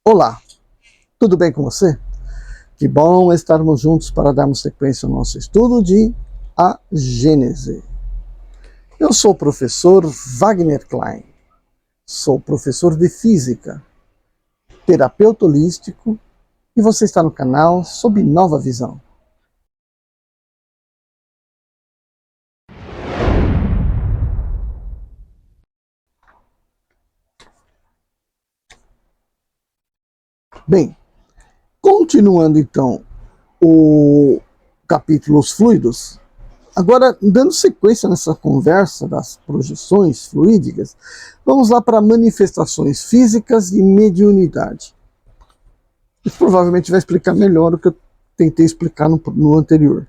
Olá, tudo bem com você? Que bom estarmos juntos para darmos sequência ao nosso estudo de A Gênese. Eu sou o professor Wagner Klein, sou professor de Física, terapeuta holístico e você está no canal Sob Nova Visão. Bem, continuando então o capítulo Os Fluidos, agora dando sequência nessa conversa das projeções fluídicas, vamos lá para manifestações físicas e mediunidade. Isso provavelmente vai explicar melhor o que eu tentei explicar no anterior.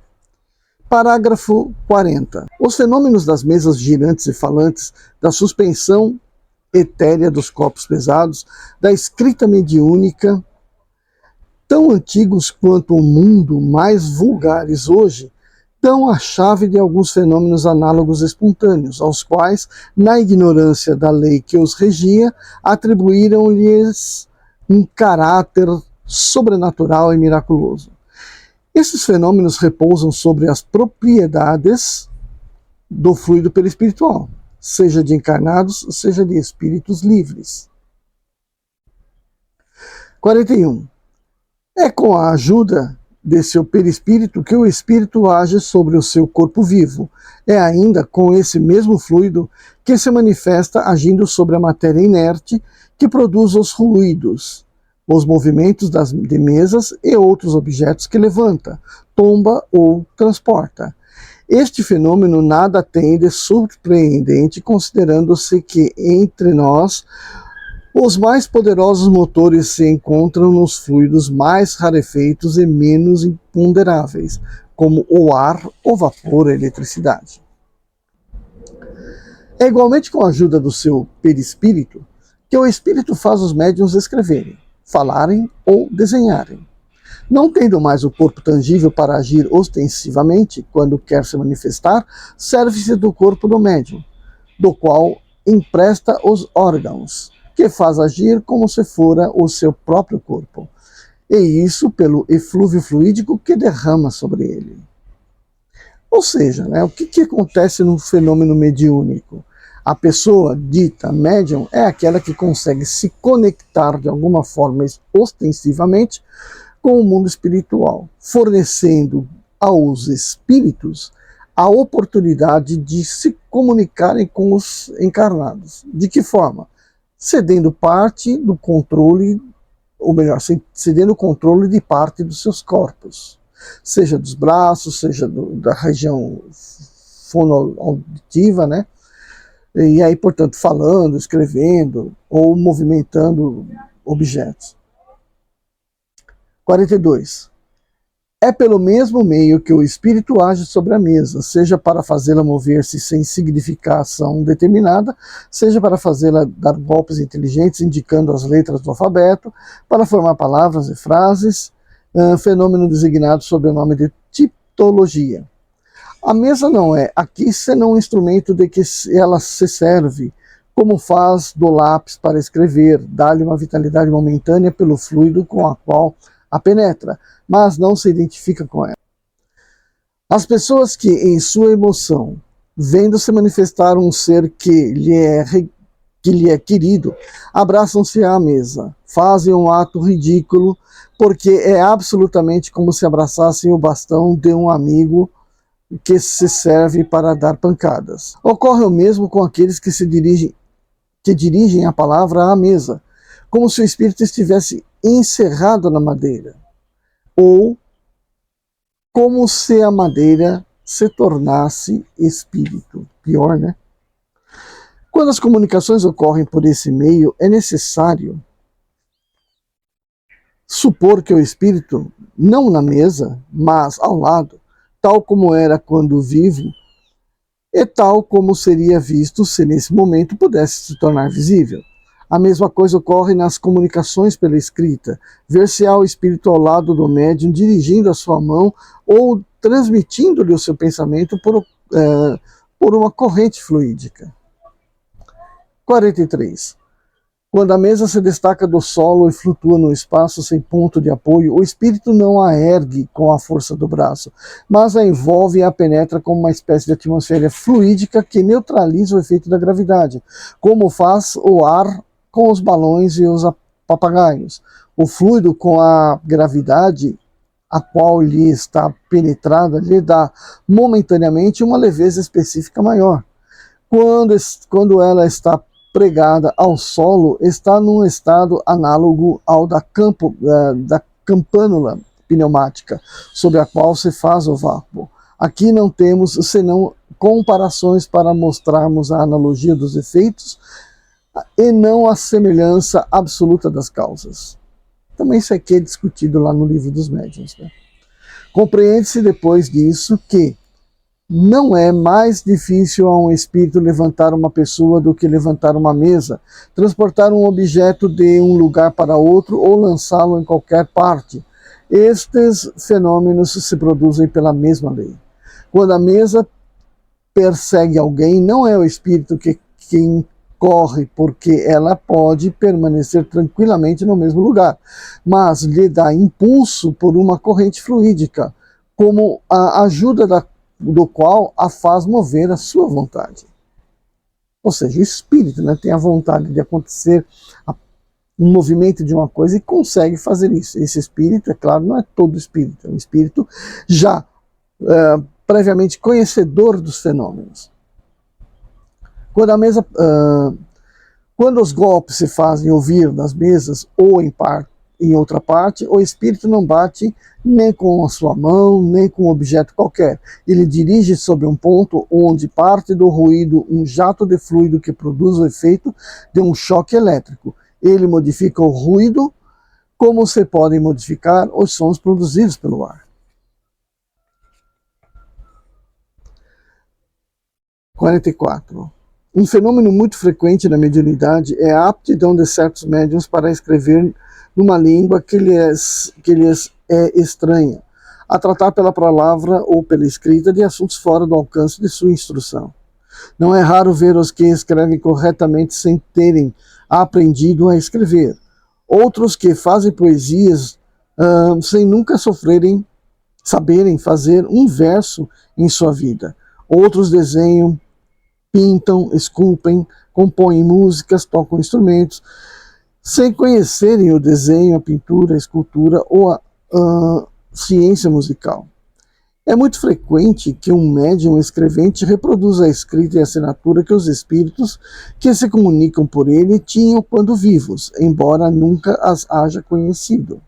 Parágrafo 40. Os fenômenos das mesas girantes e falantes, da suspensão etérea dos corpos pesados, da escrita mediúnica, tão antigos quanto o mundo, mais vulgares hoje, dão a chave de alguns fenômenos análogos espontâneos, aos quais, na ignorância da lei que os regia, atribuíram-lhes um caráter sobrenatural e miraculoso. Esses fenômenos repousam sobre as propriedades do fluido perispiritual, seja de encarnados, seja de espíritos livres. 41. É com a ajuda de seu perispírito que o espírito age sobre o seu corpo vivo. É ainda com esse mesmo fluido que se manifesta agindo sobre a matéria inerte que produz os ruídos, os movimentos de mesas e outros objetos que levanta, tomba ou transporta. Este fenômeno nada tem de surpreendente, considerando-se que entre nós os mais poderosos motores se encontram nos fluidos mais rarefeitos e menos imponderáveis, como o ar, o vapor e a eletricidade. É igualmente com a ajuda do seu perispírito que o espírito faz os médiuns escreverem, falarem ou desenharem. Não tendo mais o corpo tangível para agir ostensivamente quando quer se manifestar, serve-se do corpo do médium, do qual empresta os órgãos, que faz agir como se fora o seu próprio corpo, e isso pelo eflúvio fluídico que derrama sobre ele. Ou seja, o que acontece no fenômeno mediúnico? A pessoa dita médium é aquela que consegue se conectar de alguma forma ostensivamente com o mundo espiritual, fornecendo aos espíritos a oportunidade de se comunicarem com os encarnados. De que forma? Cedendo parte do controle, ou melhor, cedendo o controle de parte dos seus corpos, seja dos braços, seja da região fonoauditiva, né? E aí, portanto, falando, escrevendo ou movimentando objetos. 42. É pelo mesmo meio que o espírito age sobre a mesa, seja para fazê-la mover-se sem significação determinada, seja para fazê-la dar golpes inteligentes indicando as letras do alfabeto, para formar palavras e frases, fenômeno designado sob o nome de tipologia. A mesa não é aqui senão um instrumento de que ela se serve, como faz do lápis para escrever, dá-lhe uma vitalidade momentânea pelo fluido com a qual a penetra, mas não se identifica com ela. As pessoas que, em sua emoção, vendo se manifestar um ser que lhe é querido, abraçam-se à mesa, fazem um ato ridículo, porque é absolutamente como se abraçassem o bastão de um amigo que se serve para dar pancadas. Ocorre o mesmo com aqueles que dirigem a palavra à mesa, como se o espírito estivesse encerrado na madeira, ou como se a madeira se tornasse espírito. Pior, né? Quando as comunicações ocorrem por esse meio, é necessário supor que o espírito, não na mesa, mas ao lado, tal como era quando vivo, e tal como seria visto se nesse momento pudesse se tornar visível. A mesma coisa ocorre nas comunicações pela escrita. Ver-se-á o espírito ao lado do médium, dirigindo a sua mão ou transmitindo-lhe o seu pensamento por uma corrente fluídica. 43. Quando a mesa se destaca do solo e flutua no espaço sem ponto de apoio, o espírito não a ergue com a força do braço, mas a envolve e a penetra como uma espécie de atmosfera fluídica que neutraliza o efeito da gravidade, como faz o ar com os balões e os papagaios. O fluido com a gravidade a qual lhe está penetrada lhe dá momentaneamente uma leveza específica maior. Quando ela está pregada ao solo, está num estado análogo ao da campânula pneumática, sobre a qual se faz o vácuo. Aqui não temos senão comparações para mostrarmos a analogia dos efeitos e não a semelhança absoluta das causas. Também isso aqui é discutido lá no livro dos médiuns, né? Compreende-se depois disso que não é mais difícil a um espírito levantar uma pessoa do que levantar uma mesa, transportar um objeto de um lugar para outro ou lançá-lo em qualquer parte. Estes fenômenos se produzem pela mesma lei. Quando a mesa persegue alguém, não é o espírito quem corre, porque ela pode permanecer tranquilamente no mesmo lugar, mas lhe dá impulso por uma corrente fluídica, como a ajuda do qual a faz mover a sua vontade. Ou seja, o espírito, né, tem a vontade de acontecer um movimento de uma coisa e consegue fazer isso. Esse espírito, é claro, não é todo espírito, é um espírito já previamente conhecedor dos fenômenos. Quando os golpes se fazem ouvir nas mesas ou em outra parte, o espírito não bate nem com a sua mão, nem com um objeto qualquer. Ele dirige sobre um ponto onde parte do ruído um jato de fluido que produz o efeito de um choque elétrico. Ele modifica o ruído como se podem modificar os sons produzidos pelo ar. 44. Um fenômeno muito frequente na mediunidade é a aptidão de certos médiuns para escrever numa língua que lhes é estranha, a tratar pela palavra ou pela escrita de assuntos fora do alcance de sua instrução. Não é raro ver os que escrevem corretamente sem terem aprendido a escrever, outros que fazem poesias sem nunca saberem fazer um verso em sua vida, outros desenham, pintam, esculpem, compõem músicas, tocam instrumentos, sem conhecerem o desenho, a pintura, a escultura ou a ciência musical. É muito frequente que um médium escrevente reproduza a escrita e a assinatura que os espíritos que se comunicam por ele tinham quando vivos, embora nunca as haja conhecido.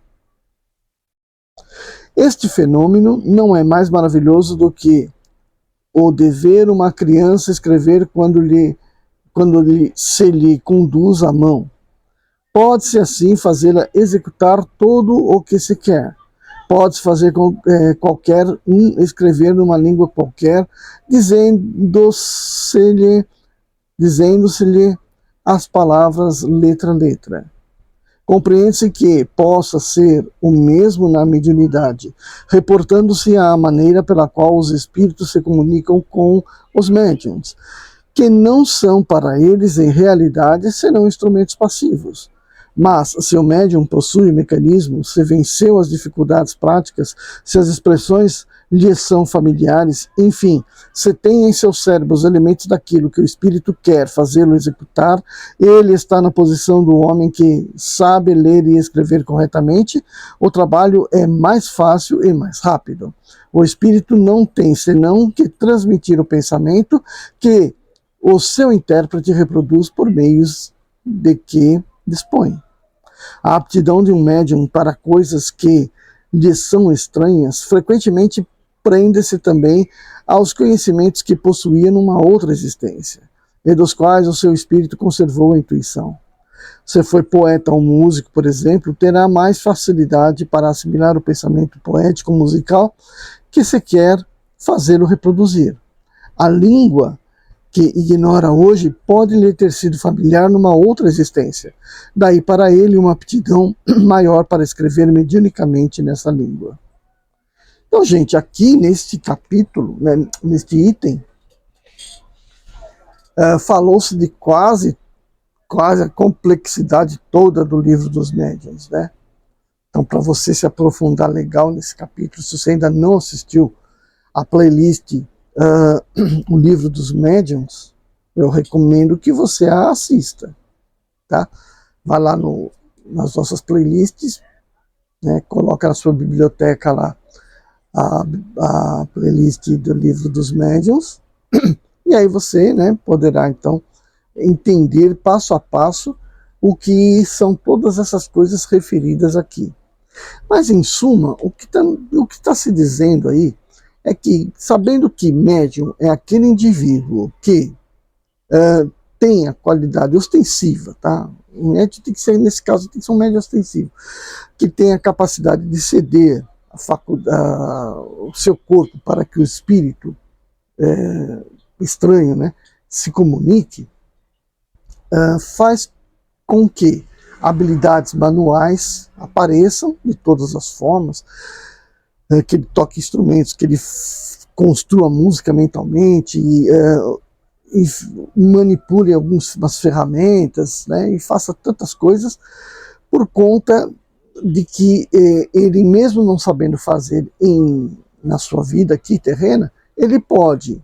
Este fenômeno não é mais maravilhoso do que o de ver uma criança escrever quando se lhe conduz a mão. Pode-se assim fazê-la executar tudo o que se quer. Pode-se fazer qualquer um escrever numa língua qualquer, dizendo-se-lhe as palavras letra a letra. Compreende-se que possa ser o mesmo na mediunidade, reportando-se à maneira pela qual os espíritos se comunicam com os médiuns, que não são para eles, em realidade, senão instrumentos passivos. Mas, se o médium possui mecanismo, se venceu as dificuldades práticas, se as expressões lhe são familiares, enfim, se tem em seu cérebro os elementos daquilo que o espírito quer fazê-lo executar, ele está na posição do homem que sabe ler e escrever corretamente, o trabalho é mais fácil e mais rápido. O espírito não tem senão que transmitir o pensamento que o seu intérprete reproduz por meios de que dispõe. A aptidão de um médium para coisas que lhe são estranhas frequentemente prende-se também aos conhecimentos que possuía numa outra existência, e dos quais o seu espírito conservou a intuição. Se foi poeta ou músico, por exemplo, terá mais facilidade para assimilar o pensamento poético musical que se quer fazê-lo reproduzir. A língua que ignora hoje pode lhe ter sido familiar numa outra existência. Daí para ele uma aptidão maior para escrever mediunicamente nessa língua. Então, gente, aqui neste capítulo, né, neste item, falou-se de quase quase a complexidade toda do livro dos médiuns, né? Então, para você se aprofundar legal nesse capítulo, se você ainda não assistiu a playlist O Livro dos Médiuns, eu recomendo que você a assista, tá? Vai lá nas nossas playlists, né? Coloca na sua biblioteca lá a playlist do Livro dos Médiuns, e aí você, né, poderá então entender passo a passo o que são todas essas coisas referidas aqui. Mas, em suma, o que tá se dizendo aí é que, sabendo que médium é aquele indivíduo que tem a qualidade ostensiva, tá? O médium tem que ser, nesse caso, tem que ser um médium ostensivo, que tem a capacidade de ceder o seu corpo para que o espírito estranho, né, se comunique, faz com que habilidades manuais apareçam de todas as formas, que ele toque instrumentos, que ele construa música mentalmente e manipule algumas ferramentas, né, e faça tantas coisas por conta de que ele, mesmo não sabendo fazer na sua vida aqui terrena, ele pode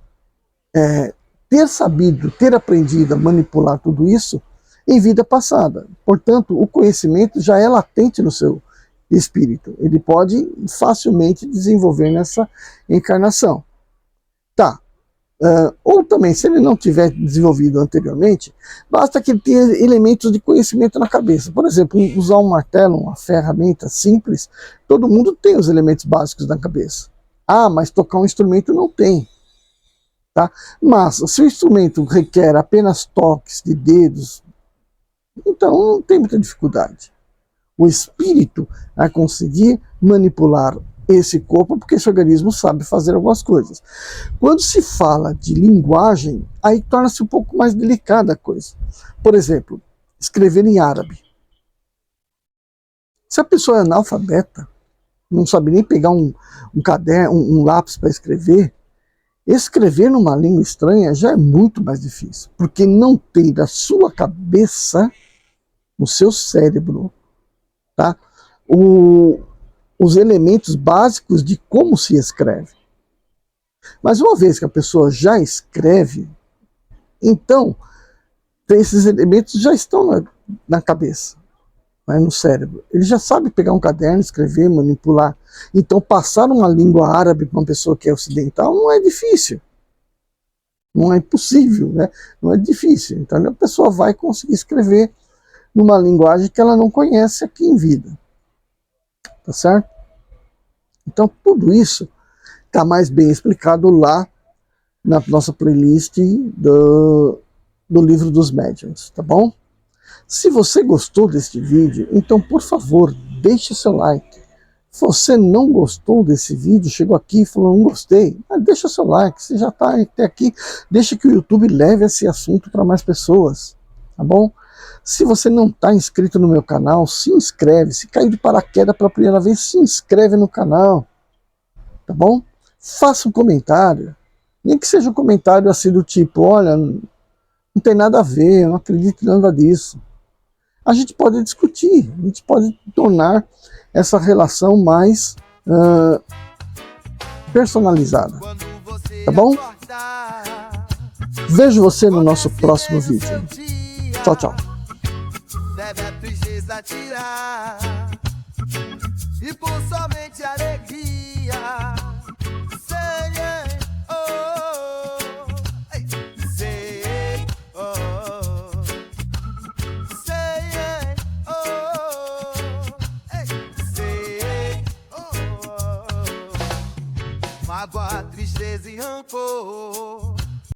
ter aprendido a manipular tudo isso em vida passada. Portanto, o conhecimento já é latente no seu espírito. Ele pode facilmente desenvolver nessa encarnação. Tá. Ou também, se ele não tiver desenvolvido anteriormente, basta que ele tenha elementos de conhecimento na cabeça. Por exemplo, usar um martelo, uma ferramenta simples, todo mundo tem os elementos básicos na cabeça. Ah, mas tocar um instrumento não tem. Tá? Mas se o instrumento requer apenas toques de dedos, então não tem muita dificuldade. O espírito vai conseguir manipular esse corpo porque esse organismo sabe fazer algumas coisas. Quando se fala de linguagem, aí torna-se um pouco mais delicada a coisa. Por exemplo, escrever em árabe. Se a pessoa é analfabeta, não sabe nem pegar um caderno, um lápis para escrever numa língua estranha já é muito mais difícil, porque não tem da sua cabeça, no seu cérebro, tá, os elementos básicos de como se escreve. Mas uma vez que a pessoa já escreve, então esses elementos já estão na cabeça, né, no cérebro. Ele já sabe pegar um caderno, escrever, manipular. Então passar uma língua árabe para uma pessoa que é ocidental não é difícil. Não é impossível, né? Não é difícil. Então a pessoa vai conseguir escrever numa linguagem que ela não conhece aqui em vida. Tá certo? Então tudo isso está mais bem explicado lá na nossa playlist do Livro dos Médiuns, tá bom? Se você gostou deste vídeo, então por favor, deixe seu like. Se você não gostou desse vídeo, chegou aqui e falou não gostei, deixa seu like. Você já está até aqui, deixa que o YouTube leve esse assunto para mais pessoas, tá bom? Se você não está inscrito no meu canal, se inscreve. Se caiu de paraquedas pela primeira vez, se inscreve no canal, tá bom? Faça um comentário, nem que seja um comentário assim do tipo, olha, não tem nada a ver, eu não acredito em nada disso. A gente pode discutir, a gente pode tornar essa relação mais personalizada, tá bom? Vejo você no nosso próximo vídeo. Tchau, tchau. Deve a tristeza tirar e por somente alegria. Sei, oh, sei, oh, sei, oh, sei, oh. Mágoa, tristeza e rancor